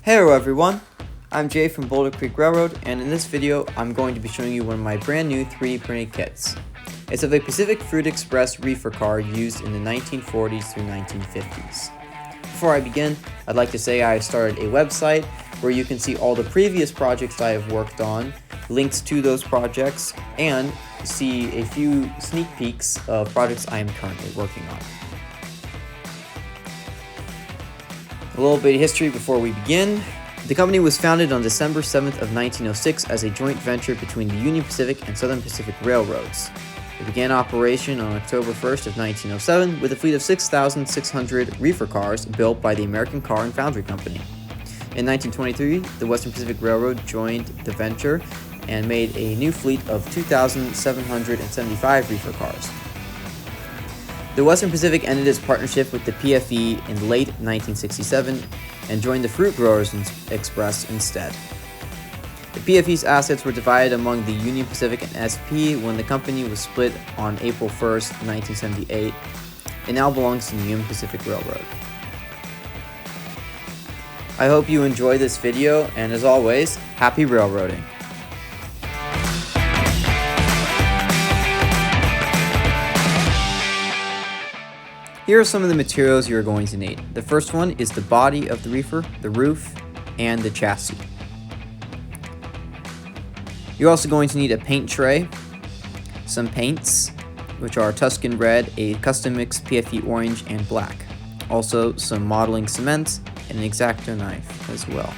Heyo everyone, I'm Jay from Boulder Creek Railroad, and in this video I'm going to be showing you one of my brand new 3D printed kits. It's of a Pacific Fruit Express reefer car used in the 1940s through 1950s. Before I begin, I'd like to say I have started a website where you can see all the previous projects I have worked on, links to those projects, and see a few sneak peeks of projects I am currently working on. A little bit of history before we begin. The company was founded on December 7th of 1906 as a joint venture between the Union Pacific and Southern Pacific Railroads. It began operation on October 1st of 1907 with a fleet of 6,600 reefer cars built by the American Car and Foundry Company. In 1923, the Western Pacific Railroad joined the venture and made a new fleet of 2,775 reefer cars. The Western Pacific ended its partnership with the PFE in late 1967 and joined the Fruit Growers Express instead. The PFE's assets were divided among the Union Pacific and SP when the company was split on April 1st, 1978. It now belongs to the Union Pacific Railroad. I hope you enjoy this video, and as always, happy railroading! Here are some of the materials you're going to need. The first one is the body of the reefer, the roof, and the chassis. You're also going to need a paint tray, some paints, which are Tuscan red, a custom mix PFE orange, and black. Also some modeling cement and an X-Acto knife as well.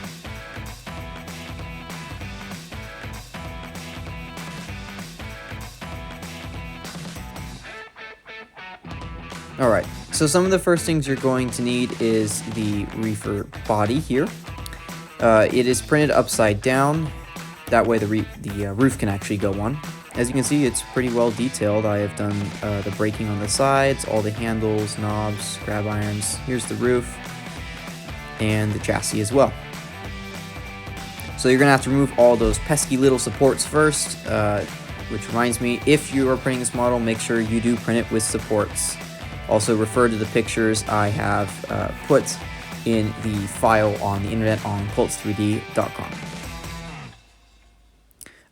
Alright, so some of the first things you're going to need is the reefer body here. It is printed upside down, that way the roof can actually go on. As you can see, it's pretty well detailed. I have done the braking on the sides, all the handles, knobs, grab irons. Here's the roof and the chassis as well. So you're going to have to remove all those pesky little supports first, which reminds me, if you are printing this model, make sure you do print it with supports. Also refer to the pictures I have put in the file on the internet on colts3d.com.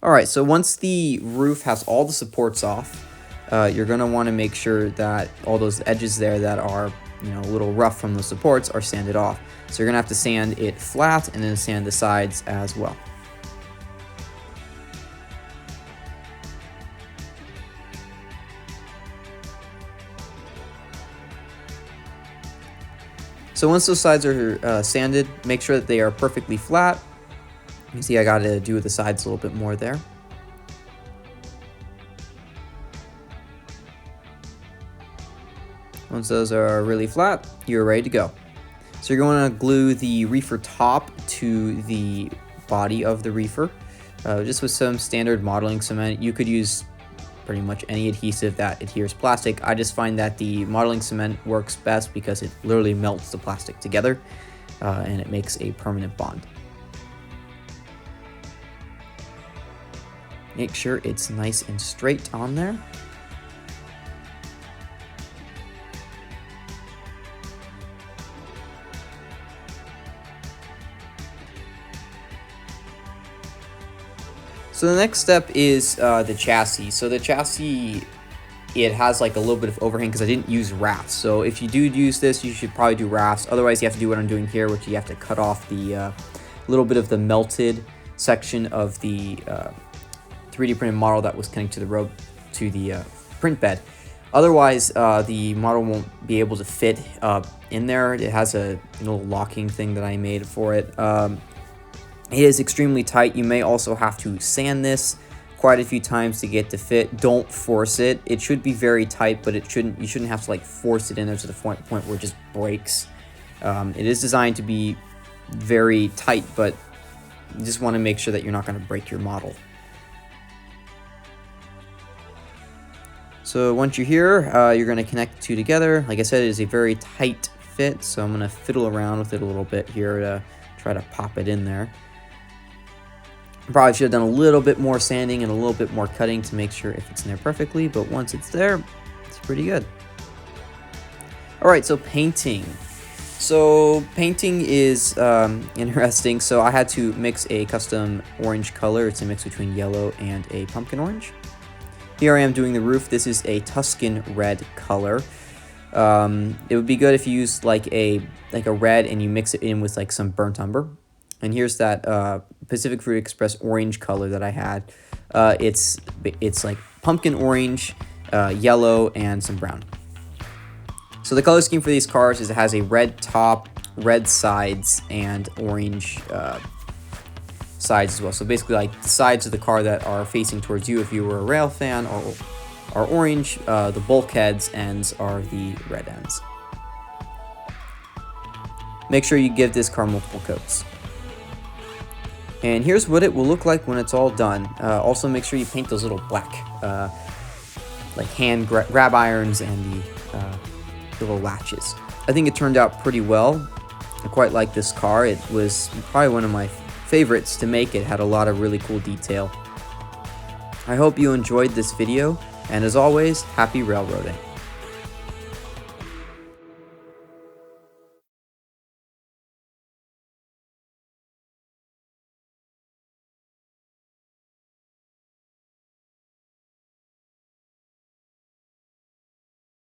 Alright, so once the roof has all the supports off, you're going to want to make sure that all those edges there that are a little rough from the supports are sanded off. So you're going to have to sand it flat and then sand the sides as well. So once those sides are sanded, make sure that they are perfectly flat. You can see I got to do the sides a little bit more there. Once those are really flat, you're ready to go. So you're going to glue the reefer top to the body of the reefer, just with some standard modeling cement. You could use pretty much any adhesive that adheres plastic. I just find that the modeling cement works best because it literally melts the plastic together and it makes a permanent bond. Make sure it's nice and straight on there. So the next step is the chassis. So the chassis, it has like a little bit of overhang because I didn't use rafts. So if you do use this, you should probably do rafts. Otherwise, you have to do what I'm doing here, which you have to cut off the little bit of the melted section of the 3D printed model that was connected to the print bed. Otherwise, the model won't be able to fit in there. It has a little locking thing that I made for it. It is extremely tight. You may also have to sand this quite a few times to get to fit. Don't force it. It should be very tight, but you shouldn't have to like force it in there to the point where it just breaks. It is designed to be very tight, but you just want to make sure that you're not going to break your model. So once you're here, you're going to connect the two together. Like I said, it is a very tight fit, so I'm going to fiddle around with it a little bit here to try to pop it in there. Probably should have done a little bit more sanding and a little bit more cutting to make sure it fits in there perfectly, but once it's there, it's pretty good. Alright, so painting. So painting is interesting. So I had to mix a custom orange color. It's a mix between yellow and a pumpkin orange. Here I am doing the roof. This is a Tuscan red color. It would be good if you use like a red and you mix it in with like some burnt umber. And here's that Pacific Fruit Express orange color that I had. It's like pumpkin orange, yellow, and some brown. So the color scheme for these cars is it has a red top, red sides, and orange sides as well. So basically, like the sides of the car that are facing towards you, if you were a rail fan, are orange. The bulkheads ends are the red ends. Make sure you give this car multiple coats. And here's what it will look like when it's all done. Also, make sure you paint those little black, like hand grab irons and the little latches. I think it turned out pretty well. I quite like this car. It was probably one of my favorites to make. It had a lot of really cool detail. I hope you enjoyed this video, and as always, happy railroading.